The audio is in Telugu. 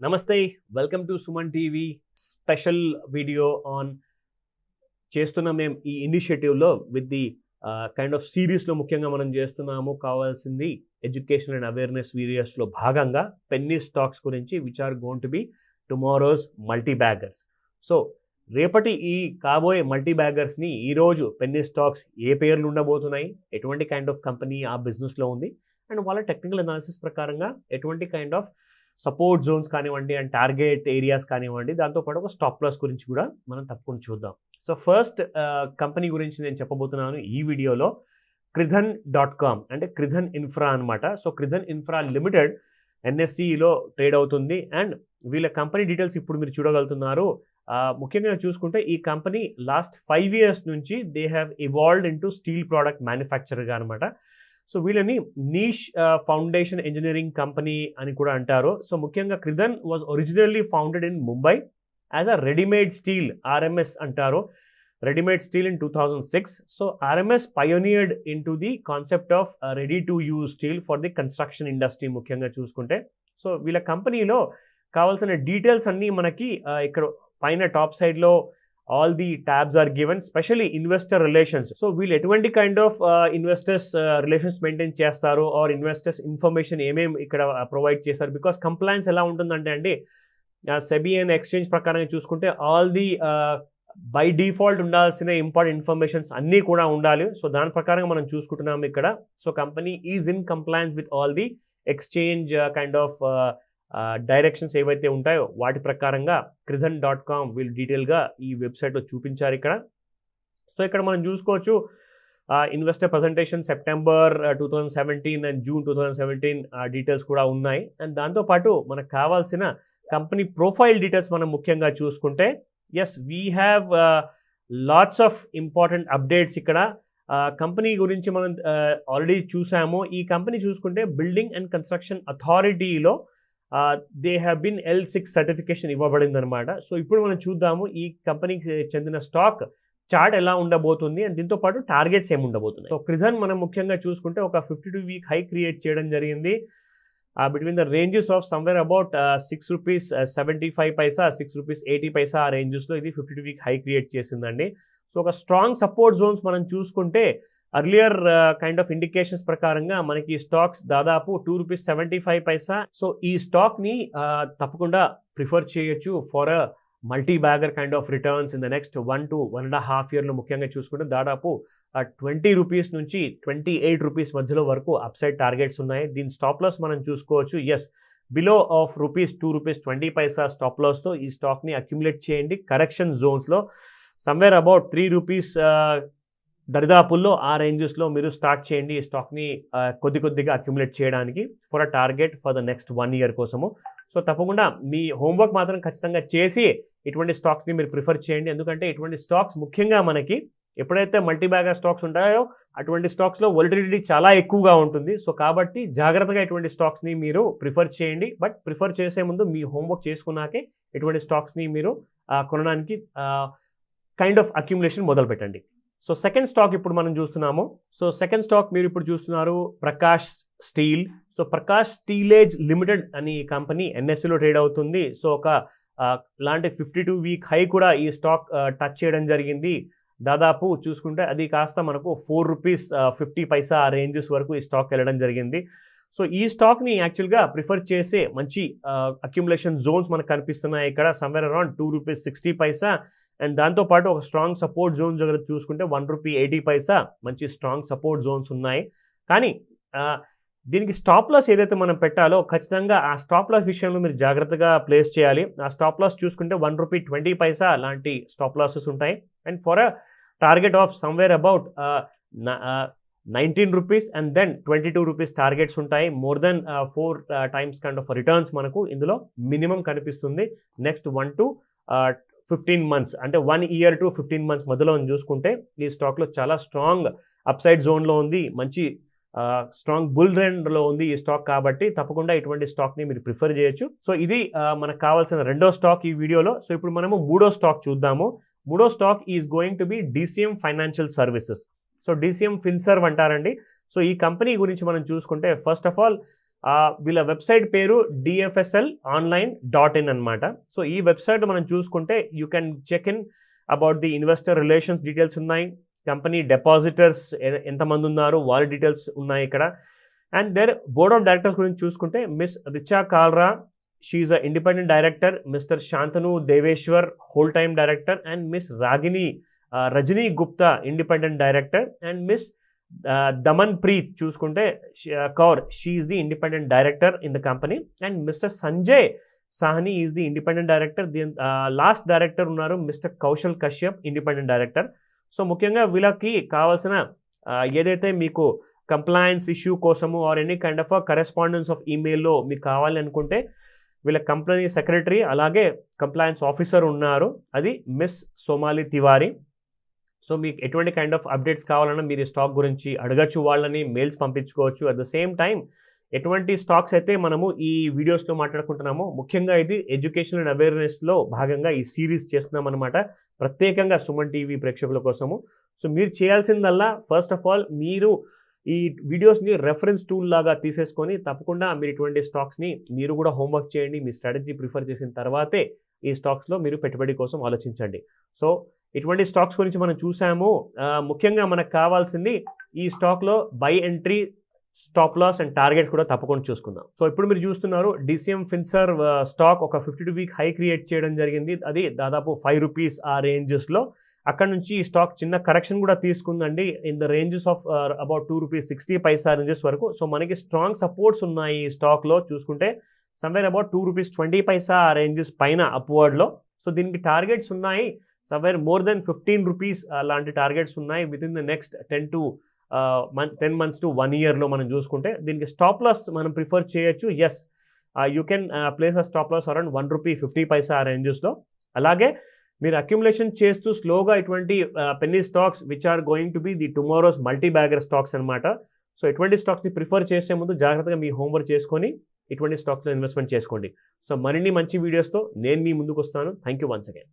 నమస్తే welcome to Suman TV special video on చేస్తున్నాం మేము ఈ ఇనిషియేటివ్లో విత్ ది కైండ్ ఆఫ్ సిరీస్లో ముఖ్యంగా మనం చేస్తున్నాము కావాల్సింది ఎడ్యుకేషన్ అండ్ అవేర్నెస్ వీడియోస్లో భాగంగా పెన్నీ స్టాక్స్ గురించి which are gonna be tomorrow's multi baggers. So రేపటి ఈ కాబోయే మల్టీ బ్యాగర్స్ని ఈరోజు పెన్నీ స్టాక్స్ ఏ పేర్లు ఉండబోతున్నాయి, ఎటువంటి కైండ్ ఆఫ్ కంపెనీ ఆ బిజినెస్లో ఉంది అండ్ వాళ్ళ టెక్నికల్ అనాలిసిస్ ప్రకారంగా ఎటువంటి కైండ్ ఆఫ్ సపోర్ట్ జోన్స్ కానివ్వండి అండ్ టార్గెట్ ఏరియాస్ కానివ్వండి, దాంతోపాటు ఒక స్టాప్ లాస్ గురించి కూడా మనం తప్పకుండా చూద్దాం. సో ఫస్ట్ కంపెనీ గురించి నేను చెప్పబోతున్నాను ఈ వీడియోలో. Kridhan.com అంటే క్రిధన్ ఇన్ఫ్రా అనమాట. సో క్రిధన్ ఇన్ఫ్రా లిమిటెడ్ NSEలో ట్రేడ్ అవుతుంది అండ్ వీళ్ళ కంపెనీ డీటెయిల్స్ ఇప్పుడు మీరు చూడగలుగుతున్నారు. ముఖ్యంగా చూసుకుంటే ఈ కంపెనీ లాస్ట్ 5 years నుంచి they have evolved into steel product మ్యానుఫ్యాక్చరర్గా అనమాట. సో వీళ్ళని నీష్ ఫౌండేషన్ ఇంజనీరింగ్ కంపెనీ అని కూడా అంటారు. సో ముఖ్యంగా Kridhan was originally founded in Mumbai as a readymade steel, RMS అంటారు, readymade steel in 2006. So RMS pioneered in to the concept of ready to use steel for the construction industry ముఖ్యంగా చూసుకుంటే. సో వీళ్ళ కంపెనీలో కావాల్సిన డీటెయిల్స్ అన్నీ మనకి ఇక్కడ పైన టాప్ సైడ్లో all the tabs are given, especially investor relations. So వీళ్ళు ఎటువంటి kind of investors relations maintain చేస్తారు ఆర్ ఇన్వెస్టర్స్ ఇన్ఫర్మేషన్ ఏమేమి ఇక్కడ ప్రొవైడ్ చేస్తారు. బికాస్ కంప్లైన్స్ ఎలా ఉంటుందంటే అండి, సెబీ అండ్ ఎక్స్చేంజ్ ప్రకారంగా చూసుకుంటే ఆల్ ది బై డిఫాల్ట్ ఉండాల్సిన ఇంపార్టెంట్ ఇన్ఫర్మేషన్స్ అన్నీ కూడా ఉండాలి. సో దాని ప్రకారంగా మనం చూసుకుంటున్నాం ఇక్కడ. So company is in complains with all the exchange kind of directions ఏవైతే ఉంటాయో వాటి ప్రకారంగా Kridhan.com వీళ్ళు డీటెయిల్గా ఈ వెబ్సైట్లో చూపించారు ఇక్కడ. సో ఇక్కడ మనం చూసుకోవచ్చు investor presentation September 2017 and June 2017 details కూడా ఉన్నాయి. అండ్ దాంతోపాటు మనకు కావాల్సిన కంపెనీ ప్రొఫైల్ డీటెయిల్స్ మనం ముఖ్యంగా చూసుకుంటే yes we have lots of important updates ఇక్కడ. కంపెనీ గురించి మనం ఆల్రెడీ చూసాము. ఈ కంపెనీ చూసుకుంటే బిల్డింగ్ అండ్ కన్స్ట్రక్షన్ అథారిటీలో they have been L6 certification ఇవ్వబడింది అనమాట. సో ఇప్పుడు మనం చూద్దాము ఈ కంపెనీకి చెందిన స్టాక్ చార్ట్ ఎలా ఉండబోతుంది అండ్ దీంతో పాటు టార్గెట్స్ ఏమి ఉండబోతున్నాయి. సో క్రిధన్ మనం ముఖ్యంగా చూసుకుంటే ఒక 52-week హై క్రియేట్ చేయడం జరిగింది between the ranges of somewhere about ₹6.75, ₹6.80 ఆ రేంజెస్లో ఇది 52-week హై క్రియేట్ చేసిందండి. సో ఒక స్ట్రాంగ్ సపోర్ట్ జోన్స్ మనం చూసుకుంటే అర్లియర్ కైండ్ ఆఫ్ ఇండికేషన్స్ ప్రకారంగా మనకి స్టాక్స్ దాదాపు ₹2.75. సో ఈ స్టాక్ని తప్పకుండా ప్రిఫర్ చేయొచ్చు for a multi bagger kind of returns in the next 1 to 1.5 yearలో ముఖ్యంగా చూసుకుంటే దాదాపు ₹20 నుంచి ₹28 మధ్యలో వరకు అప్సైడ్ టార్గెట్స్ ఉన్నాయి. దీని స్టాప్ లాస్ మనం చూసుకోవచ్చు. ఎస్ బిలో ఆఫ్ ₹2.20 స్టాప్ లాస్తో ఈ స్టాక్ని అక్యుములేట్ చేయండి. కరెక్షన్ జోన్స్లో సమ్వేర్ అబౌట్ ₹3 దరిదాపుల్లో ఆ రేంజెస్లో మీరు స్టార్ట్ చేయండి ఈ స్టాక్ని కొద్దిగా అక్యుములేట్ చేయడానికి for a target for the next 1 year కోసము. సో తప్పకుండా మీ హోంవర్క్ మాత్రం ఖచ్చితంగా చేసి ఇటువంటి స్టాక్స్ని మీరు ప్రిఫర్ చేయండి. ఎందుకంటే ఇటువంటి స్టాక్స్ ముఖ్యంగా మనకి ఎప్పుడైతే మల్టీ బ్యాగర్ స్టాక్స్ ఉంటాయో అటువంటి స్టాక్స్లో వోలటిలిటీ చాలా ఎక్కువగా ఉంటుంది. సో కాబట్టి జాగ్రత్తగా ఇటువంటి స్టాక్స్ని మీరు ప్రిఫర్ చేయండి. బట్ ప్రిఫర్ చేసే ముందు మీ హోంవర్క్ చేసుకున్నాకే ఇటువంటి స్టాక్స్ని మీరు కొనడానికి కైండ్ ఆఫ్ అక్యుములేషన్ మొదలు పెట్టండి. సో సెకండ్ స్టాక్ ఇప్పుడు మనం చూస్తున్నాము. సో సెకండ్ స్టాక్ మీరు ఇప్పుడు చూస్తున్నారు Prakash steel. So Prakash Steelage limited అని కంపెనీ NSEలో ట్రేడ్ అవుతుంది. సో ఒక లాంటి 52-week హై కూడా ఈ స్టాక్ టచ్ చేయడం జరిగింది. దాదాపు చూసుకుంటే అది కాస్త మనకు ₹4.50 ఆ రేంజెస్ వరకు ఈ స్టాక్ వెళ్ళడం జరిగింది. సో ఈ స్టాక్ని యాక్చువల్గా ప్రిఫర్ చేసే మంచి అక్యుములేషన్ జోన్స్ మనకు కనిపిస్తున్నాయి ఇక్కడ సమ్వేర్ అరౌండ్ ₹2.60 అండ్ దాంతోపాటు ఒక స్ట్రాంగ్ సపోర్ట్ జోన్ దగ్గర చూసుకుంటే ₹1.80 మంచి స్ట్రాంగ్ సపోర్ట్ జోన్స్ ఉన్నాయి. కానీ దీనికి స్టాప్ లాస్ ఏదైతే మనం పెట్టాలో ఖచ్చితంగా ఆ స్టాప్ లాస్ విషయంలో మీరు జాగ్రత్తగా ప్లేస్ చేయాలి. ఆ స్టాప్ లాస్ చూసుకుంటే ₹1.20 లాంటి స్టాప్ లాసెస్ ఉంటాయి. And for a target of somewhere about ₹19 and then ₹22 targets ఉంటాయి. More than 4 times kind of returns మనకు ఇందులో మినిమం కనిపిస్తుంది. నెక్స్ట్ 1 to 15 months అంటే 1 year to 15 months మధ్యలో చూసుకుంటే ఈ స్టాక్లో చాలా స్ట్రాంగ్ అప్సైడ్ జోన్లో ఉంది, మంచి స్ట్రాంగ్ బుల్ ట్రెండ్లో ఉంది ఈ స్టాక్. కాబట్టి తప్పకుండా ఇటువంటి స్టాక్ని మీరు ప్రిఫర్ చేయొచ్చు. సో ఇది మనకు కావాల్సిన రెండో స్టాక్ ఈ వీడియోలో. సో ఇప్పుడు మనము మూడో స్టాక్ చూద్దాము. మూడో stock is going to be DCM financial services. So DCM Finserv అంటారండి. సో ఈ కంపెనీ గురించి మనం చూసుకుంటే ఫస్ట్ ఆఫ్ ఆల్ వీళ్ళ వెబ్సైట్ పేరు dfslonline.in అనమాట. సో ఈ వెబ్సైట్ మనం చూసుకుంటే you can check in about the investor relations details ఉన్నాయి, కంపెనీ డిపాజిటర్స్ ఎంతమంది ఉన్నారు వాళ్ళ డీటెయిల్స్ ఉన్నాయి ఇక్కడ. And there board of directors గురించి చూసుకుంటే Miss Richa Kalra, she is a independent director, Mister Shantanu Deveshwar whole time director, and Miss Rajni Gupta independent director, and Miss Daman Preet చూసుకుంటే Kaur, she is the independent director in the company, and Mister Sanjay Sahni is the independent director. Last director ఉన్నారు Mister Kaushal Kashyap, independent director. So ముఖ్యంగా వీళ్ళకి కావాల్సిన ఏదైతే మీకు కంప్లయన్స్ ఇష్యూ కోసము or any kind of correspondence of ఈమెయిల్లో మీకు కావాలి అనుకుంటే వీళ్ళ కంపెనీ సెక్రటరీ అలాగే కంప్లయన్స్ ఆఫీసర్ ఉన్నారు, అది మిస్ సోమాలి తివారీ. సో మీకు ఎటువంటి కైండ్ ఆఫ్ అప్డేట్స్ కావాలన్నా మీరు ఈ స్టాక్ గురించి అడగచ్చు, వాళ్ళని మెయిల్స్ పంపించుకోవచ్చు. అట్ ద సేమ్ టైం ఎటువంటి స్టాక్స్ అయితే మనము ఈ వీడియోస్లో మాట్లాడుకుంటున్నామో ముఖ్యంగా ఇది ఎడ్యుకేషన్ అండ్ అవేర్నెస్లో భాగంగా ఈ సిరీస్ చేస్తున్నాం అనమాట, ప్రత్యేకంగా సుమన్ టీవీ ప్రేక్షకుల కోసము. సో మీరు చేయాల్సిందల్లా ఫస్ట్ ఆఫ్ ఆల్ మీరు ఈ వీడియోస్ని రెఫరెన్స్ టూల్ లాగా తీసేసుకొని తప్పకుండా మీరు ఇటువంటి స్టాక్స్ని మీరు కూడా హోంవర్క్ చేయండి, మీ స్ట్రాటజీ ప్రిఫర్ చేసిన తర్వాతే ఈ స్టాక్స్లో మీరు పెట్టుబడి కోసం ఆలోచించండి. సో ఇటువంటి స్టాక్స్ గురించి మనం చూసాము. ముఖ్యంగా మనకు కావాల్సింది ఈ స్టాక్లో buy entry, stop loss and target కూడా తప్పకుండా చూసుకుందాం. సో ఇప్పుడు మీరు చూస్తున్నారు DCM ఫిన్సర్ స్టాక్ ఒక 52 వీక్ హై క్రియేట్ చేయడం జరిగింది, అది దాదాపు 5 రూపీస్ ఆ రేంజెస్లో. అక్కడ నుంచి ఈ స్టాక్ చిన్న కరెక్షన్ కూడా తీసుకుందండి in the ranges of about 2 rupees 60 paisa ranges వరకు. సో మనకి స్ట్రాంగ్ సపోర్ట్స్ ఉన్నాయి ఈ స్టాక్లో చూసుకుంటే సమ్వేర్ అబౌట్ 2 రూపీస్ 20 పైసా ఆ రేంజెస్ పైన అప్వర్డ్లో. సో దీనికి టార్గెట్స్ ఉన్నాయి సమ్వేర్ మోర్ దెన్ 15 రూపీస్ లాంటి టార్గెట్స్ ఉన్నాయి within the next 10 months to 1 yearలో మనం చూసుకుంటే. దీనికి స్టాప్ లాస్ మనం ప్రిఫర్ చేయొచ్చు. Yes, you can place a stop loss around 1 rupee 50 paisa ఆ రేంజెస్లో. అలాగే మీరు అక్యుములేషన్ చేస్తూ స్లోగా ఇటువంటి penny stocks which are going to be the tomorrow's multi bagger stocks అనమాట. సో ఇటువంటి స్టాక్స్ని ప్రిఫర్ చేసే ముందు జాగ్రత్తగా మీ హోంవర్క్ చేసుకొని ఇటువంటి స్టాక్స్లో ఇన్వెస్ట్మెంట్ చేసుకోండి. సో మరిన్ని మంచి వీడియోస్తో నేను మీ ముందుకు వస్తాను. Thank you once again.